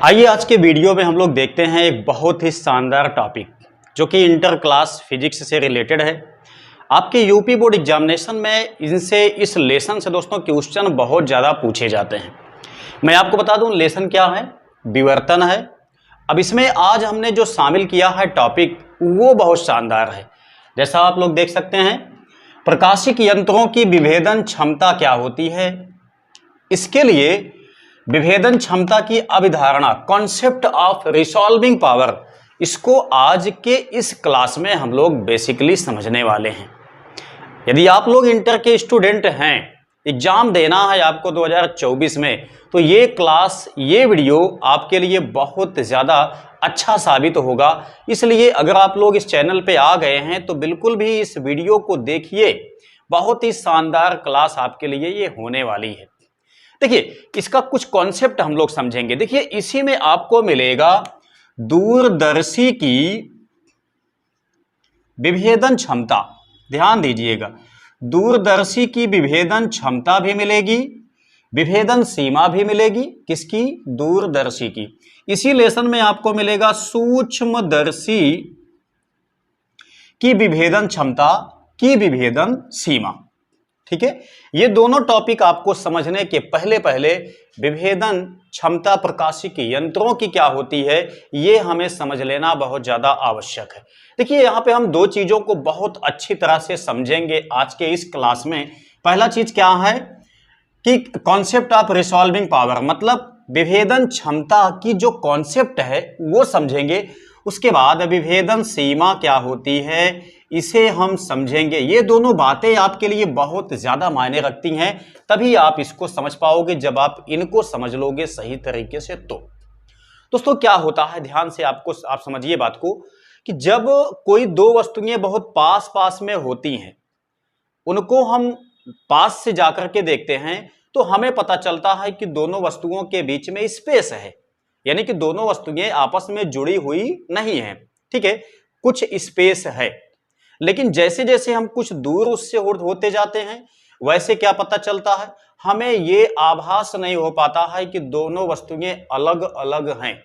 आइए आज के वीडियो में हम लोग देखते हैं एक बहुत ही शानदार टॉपिक जो कि इंटर क्लास फिजिक्स से रिलेटेड है। आपके यूपी बोर्ड एग्जामिनेशन में इस लेसन से दोस्तों क्वेश्चन बहुत ज़्यादा पूछे जाते हैं। मैं आपको बता दूं लेसन क्या है, विवर्तन है। अब इसमें आज हमने जो शामिल किया है टॉपिक वो बहुत शानदार है। जैसा आप लोग देख सकते हैं, प्रकाशिक यंत्रों की विभेदन क्षमता क्या होती है, इसके लिए विभेदन क्षमता की अवधारणा, कॉन्सेप्ट ऑफ रिसॉल्विंग पावर, इसको आज के इस क्लास में हम लोग बेसिकली समझने वाले हैं। यदि आप लोग इंटर के स्टूडेंट हैं, एग्जाम देना है आपको 2024 में, तो ये क्लास, ये वीडियो आपके लिए बहुत ज़्यादा अच्छा साबित होगा। इसलिए अगर आप लोग इस चैनल पे आ गए हैं तो बिल्कुल भी इस वीडियो को देखिए, बहुत ही शानदार क्लास आपके लिए ये होने वाली है। देखिए इसका कुछ कॉन्सेप्ट हम लोग समझेंगे। देखिए इसी में आपको मिलेगा दूरदर्शी की विभेदन क्षमता, ध्यान दीजिएगा, दूरदर्शी की विभेदन क्षमता भी मिलेगी, विभेदन सीमा भी मिलेगी। किसकी? दूरदर्शी की। इसी लेसन में आपको मिलेगा सूक्ष्मदर्शी की विभेदन क्षमता की विभेदन सीमा। ठीक है, ये दोनों टॉपिक आपको समझने के पहले विभेदन क्षमता प्रकाशिक यंत्रों की क्या होती है, ये हमें समझ लेना बहुत ज्यादा आवश्यक है। देखिए यहाँ पे हम दो चीजों को बहुत अच्छी तरह से समझेंगे आज के इस क्लास में। पहला चीज क्या है कि कॉन्सेप्ट ऑफ रिसॉल्विंग पावर, मतलब विभेदन क्षमता की जो कॉन्सेप्ट है वो समझेंगे। उसके बाद विभेदन सीमा क्या होती है, इसे हम समझेंगे। ये दोनों बातें आपके लिए बहुत ज्यादा मायने रखती हैं, तभी आप इसको समझ पाओगे जब आप इनको समझ लोगे सही तरीके से। तो दोस्तों क्या होता है, ध्यान से आप समझिए बात को, कि जब कोई दो वस्तुएं बहुत पास पास में होती हैं, उनको हम पास से जाकर के देखते हैं तो हमें पता चलता है कि दोनों वस्तुओं के बीच में स्पेस है, यानी कि दोनों वस्तुएं आपस में जुड़ी हुई नहीं है। ठीक है, कुछ स्पेस है। लेकिन जैसे जैसे हम कुछ दूर उससे होते जाते हैं, वैसे क्या पता चलता है, हमें ये आभास नहीं हो पाता है कि दोनों वस्तुएं अलग अलग हैं।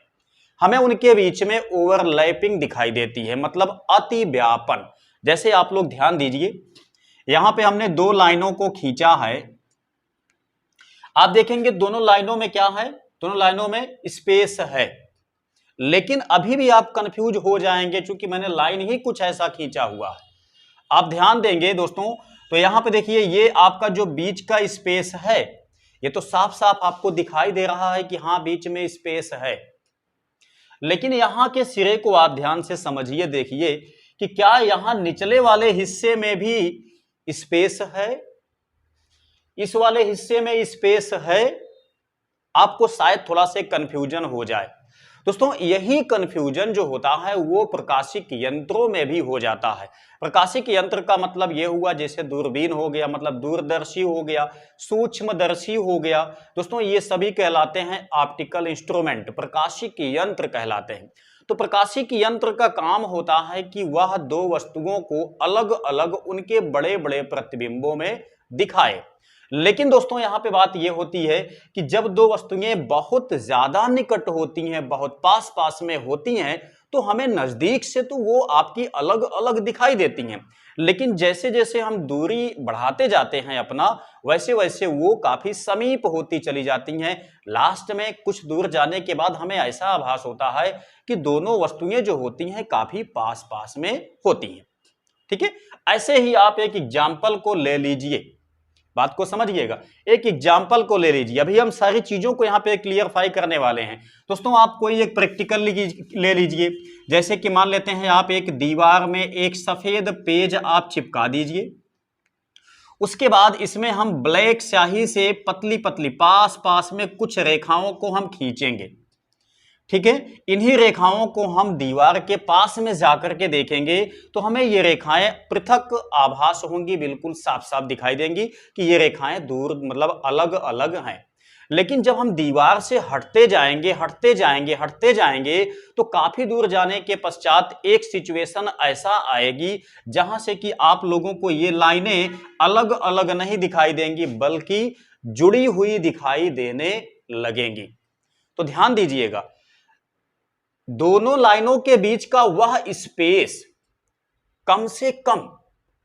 हमें उनके बीच में ओवरलैपिंग दिखाई देती है, मतलब अति व्यापन। जैसे आप लोग ध्यान दीजिए, यहां पे हमने दो लाइनों को खींचा है। आप देखेंगे दोनों लाइनों में क्या है, दोनों लाइनों में स्पेस है। लेकिन अभी भी आप कंफ्यूज हो जाएंगे क्योंकि मैंने लाइन ही कुछ ऐसा खींचा हुआ है। आप ध्यान देंगे दोस्तों तो यहां पे देखिए, ये आपका जो बीच का स्पेस है, ये तो साफ साफ आपको दिखाई दे रहा है कि हां बीच में स्पेस है। लेकिन यहां के सिरे को आप ध्यान से समझिए, देखिए कि क्या यहां निचले वाले हिस्से में भी स्पेस है, इस वाले हिस्से में स्पेस है। आपको शायद थोड़ा सा कंफ्यूजन हो जाए। दोस्तों यही कंफ्यूजन जो होता है वो प्रकाशिक यंत्रों में भी हो जाता है। प्रकाशिक यंत्र का मतलब ये हुआ, जैसे दूरबीन हो गया, मतलब दूरदर्शी हो गया, सूक्ष्मदर्शी हो गया। दोस्तों ये सभी कहलाते हैं ऑप्टिकल इंस्ट्रूमेंट, प्रकाशिक यंत्र कहलाते हैं। तो प्रकाशिक यंत्र का काम होता है कि वह दो वस्तुओं को अलग अलग उनके बड़े बड़े प्रतिबिंबों में दिखाए। लेकिन दोस्तों यहां पे बात यह होती है कि जब दो वस्तुएं बहुत ज्यादा निकट होती हैं, बहुत पास पास में होती हैं, तो हमें नजदीक से तो वो आपकी अलग अलग दिखाई देती हैं। लेकिन जैसे जैसे हम दूरी बढ़ाते जाते हैं अपना, वैसे वैसे वो काफी समीप होती चली जाती हैं। लास्ट में कुछ दूर जाने के बाद हमें ऐसा आभास होता है कि दोनों वस्तुएं जो होती हैं काफी पास पास में होती हैं। ठीक है, ऐसे ही आप एक एग्जाम्पल को ले लीजिए, बात को समझिएगा। एक एग्जाम्पल को ले लीजिए, अभी हम सारी चीजों को यहां पे क्लियरफाई करने वाले हैं। दोस्तों आप कोई एक प्रैक्टिकल ले लीजिए, जैसे कि मान लेते हैं आप एक दीवार में एक सफेद पेज आप चिपका दीजिए। उसके बाद इसमें हम ब्लैक स्याही से पतली पतली पास पास में कुछ रेखाओं को हम खींचेंगे। ठीक है, इन्हीं रेखाओं को हम दीवार के पास में जाकर के देखेंगे तो हमें ये रेखाएं पृथक आभास होंगी, बिल्कुल साफ साफ दिखाई देंगी कि ये रेखाएं दूर, मतलब अलग अलग हैं। लेकिन जब हम दीवार से हटते जाएंगे हटते जाएंगे हटते जाएंगे तो काफी दूर जाने के पश्चात एक सिचुएशन ऐसा आएगी जहां से कि आप लोगों को ये लाइनें अलग अलग नहीं दिखाई देंगी, बल्कि जुड़ी हुई दिखाई देने लगेंगी। तो ध्यान दीजिएगा, दोनों लाइनों के बीच का वह स्पेस, कम से कम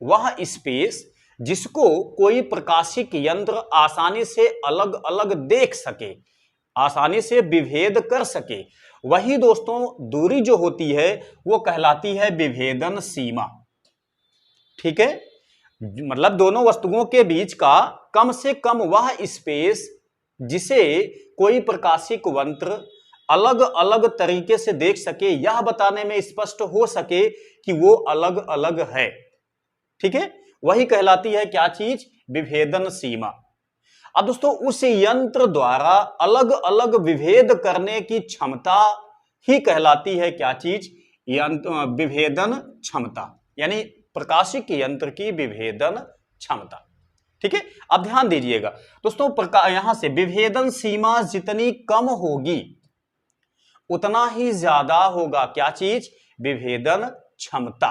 वह स्पेस जिसको कोई प्रकाशिक यंत्र आसानी से अलग अलग देख सके, आसानी से विभेद कर सके, वही दोस्तों दूरी जो होती है वो कहलाती है विभेदन सीमा। ठीक है, मतलब दोनों वस्तुओं के बीच का कम से कम वह स्पेस जिसे कोई प्रकाशिक यंत्र अलग अलग तरीके से देख सके, यह बताने में स्पष्ट हो सके कि वो अलग अलग है। ठीक है, वही कहलाती है क्या चीज? विभेदन सीमा। अब दोस्तों उस यंत्र द्वारा अलग अलग विभेद करने की क्षमता ही कहलाती है क्या चीज? विभेदन क्षमता, यानी प्रकाशिक यंत्र की विभेदन क्षमता। ठीक है, अब ध्यान दीजिएगा दोस्तों, यहां से विभेदन सीमा जितनी कम होगी उतना ही ज्यादा होगा क्या चीज? विभेदन क्षमता।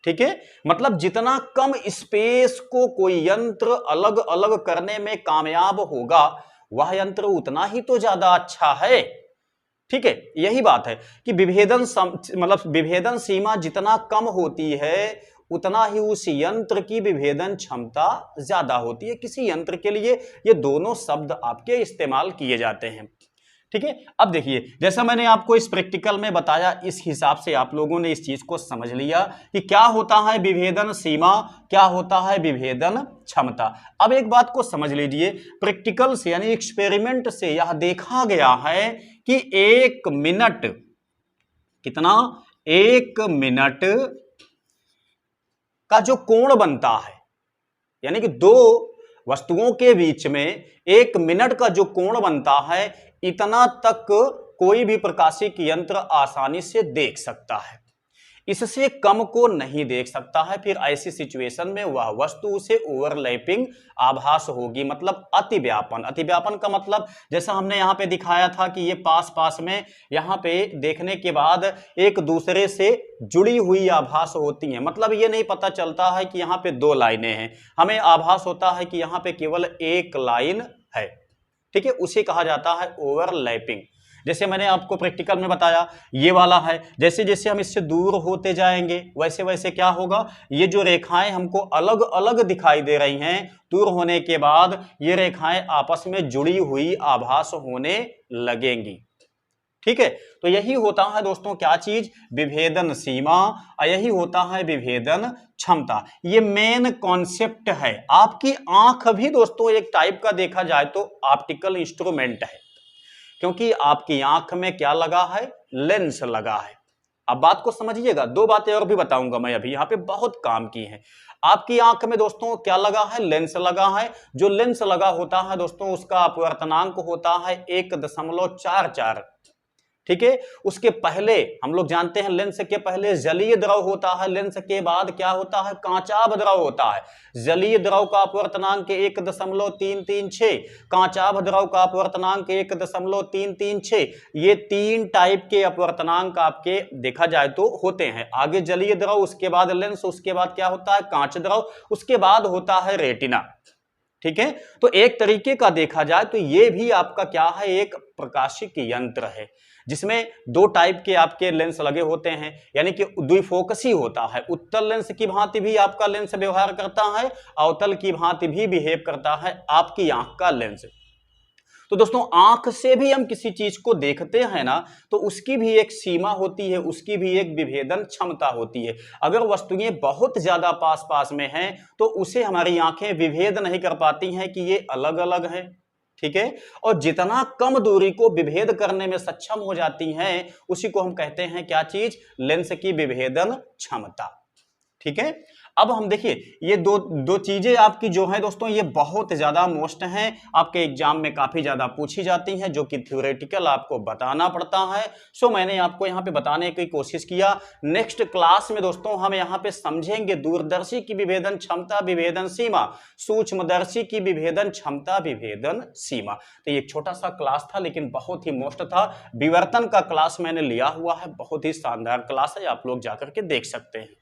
ठीक है, मतलब जितना कम स्पेस को कोई यंत्र अलग अलग करने में कामयाब होगा वह यंत्र उतना ही तो ज्यादा अच्छा है। ठीक है, यही बात है कि विभेदन सीमा जितना कम होती है उतना ही उस यंत्र की विभेदन क्षमता ज्यादा होती है। किसी यंत्र के लिए ये दोनों शब्द आपके इस्तेमाल किए जाते हैं। ठीक है, अब देखिए जैसा मैंने आपको इस प्रैक्टिकल में बताया, इस हिसाब से आप लोगों ने इस चीज को समझ लिया कि क्या होता है विभेदन सीमा, क्या होता है विभेदन क्षमता। अब एक बात को समझ लीजिए, प्रैक्टिकल से यानी एक्सपेरिमेंट से यह देखा गया है कि 1 मिनट, कितना? 1 मिनट का जो कोण बनता है, यानी कि दो वस्तुओं के बीच में 1 मिनट का जो कोण बनता है, इतना तक कोई भी प्रकाशिक यंत्र आसानी से देख सकता है, इससे कम को नहीं देख सकता है। फिर ऐसी सिचुएशन में वह वस्तु उसे ओवरलैपिंग आभास होगी, मतलब अतिव्यापन। अतिव्यापन का मतलब जैसा हमने यहाँ पे दिखाया था कि ये पास पास में यहाँ पे देखने के बाद एक दूसरे से जुड़ी हुई आभास होती हैं, मतलब ये नहीं पता चलता है कि यहाँ पे 2 लाइनें हैं, हमें आभास होता है कि यहाँ पे केवल 1 लाइन है। ठीक है, उसे कहा जाता है ओवरलैपिंग। जैसे मैंने आपको प्रैक्टिकल में बताया ये वाला है, जैसे जैसे हम इससे दूर होते जाएंगे वैसे वैसे क्या होगा, ये जो रेखाएं हमको अलग अलग दिखाई दे रही हैं, दूर होने के बाद ये रेखाएं आपस में जुड़ी हुई आभास होने लगेंगी। ठीक है, तो यही होता है दोस्तों क्या चीज? विभेदन सीमा, और यही होता है विभेदन क्षमता। ये मेन कॉन्सेप्ट है। आपकी आंख भी दोस्तों एक टाइप का देखा जाए तो ऑप्टिकल इंस्ट्रूमेंट है, क्योंकि आपकी आंख में क्या लगा है? लेंस लगा है। अब बात को समझिएगा, 2 बातें और भी बताऊंगा मैं अभी, यहाँ पे बहुत काम की हैं। आपकी आंख में दोस्तों क्या लगा है? लेंस लगा है। जो लेंस लगा होता है दोस्तों उसका अपवर्तनांक होता है 1.44। ठीक है, उसके पहले हम लोग जानते हैं लेंस के पहले जलीय द्रव होता है, लेंस के बाद क्या होता है? कांचाभ द्रव होता है। जलीय द्रव का अपवर्तनांक 1.336, कांचाभ द्रव का अपवर्तनांक 1.336। ये 3 टाइप के अपवर्तनांक आपके देखा जाए तो होते हैं। आगे जलीय द्रव, उसके बाद लेंस, उसके बाद क्या होता है? कांच द्रव, उसके बाद होता है रेटिना। ठीक है, तो एक तरीके का देखा जाए तो ये भी आपका क्या है? एक प्रकाशिक यंत्र है जिसमें 2 टाइप के आपके लेंस लगे होते हैं, यानी कि द्विफोकसी होता है। उत्तल लेंस की भांति भी आपका लेंस व्यवहार करता है, अवतल की भांति भी बिहेव करता है आपकी आंख का लेंस। तो दोस्तों आंख से भी हम किसी चीज को देखते हैं ना, तो उसकी भी एक सीमा होती है, उसकी भी एक विभेदन क्षमता होती है। अगर वस्तुएं बहुत ज्यादा पास पास में हैं तो उसे हमारी आंखें विभेद नहीं कर पाती हैं कि ये अलग अलग हैं। ठीक है, और जितना कम दूरी को विभेद करने में सक्षम हो जाती हैं उसी को हम कहते हैं क्या चीज? लेंस की विभेदन क्षमता। ठीक है, अब हम देखिए ये दो चीजें आपकी जो है दोस्तों ये बहुत ज्यादा मोस्ट हैं, आपके एग्जाम में काफी ज्यादा पूछी जाती हैं, जो कि थ्योरेटिकल आपको बताना पड़ता है। सो मैंने आपको यहाँ पे बताने की कोशिश किया। नेक्स्ट क्लास में दोस्तों हम यहाँ पे समझेंगे दूरदर्शी की विभेदन क्षमता, विभेदन सीमा, सूक्ष्मदर्शी की विभेदन क्षमता, विभेदन सीमा। तो ये एक छोटा सा क्लास था लेकिन बहुत ही मोस्ट था। विवर्तन का क्लास मैंने लिया हुआ है, बहुत ही शानदार क्लास है, आप लोग जाकर के देख सकते हैं।